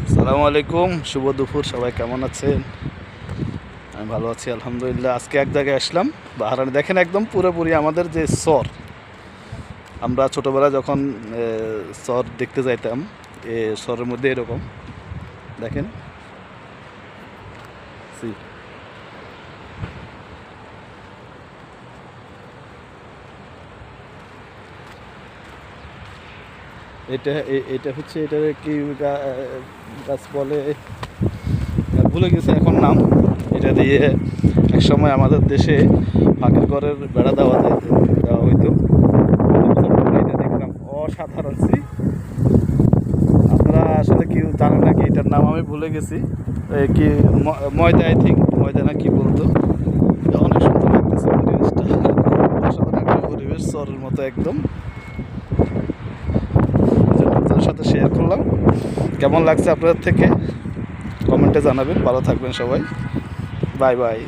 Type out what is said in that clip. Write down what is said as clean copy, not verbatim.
আসসালামু আলাইকুম, শুভ দুপুর। সবাই কেমন আছেন? আমি ভালো আছি আলহামদুলিল্লাহ। আজকে এক জায়গায় আসলাম, বাহারানি। দেখেন একদম পুরোপুরি আমাদের যে চর, আমরা ছোটোবেলায় যখন চর দেখতে যাইতাম, চরের মধ্যে এরকম দেখেন। সি এটা হচ্ছে, এটা কি গাছ বলে ভুলে গেছে এখন নাম। এটা দিয়ে এক সময় আমাদের দেশে ফাঁকের ঘরের বেড়া দেওয়া হইতো। এটা দেখলাম অসাধারণ। আপনারা আসলে কেউ জানেন নাকি এটার নাম? আমি ভুলে গেছি। কি ময়দা, আই থিঙ্ক ময়দা না কি বলতো। অনেক সুন্দর লাগতেছে পরিবেশটা, অসাধারণ একটা পরিবেশ, চরের মতো একদম। আপনাদের সাথে শেয়ার করলাম। কেমন লাগছে আপনাদের থেকে কমেন্টে জানাবেন। ভালো থাকবেন সবাই। Bye bye.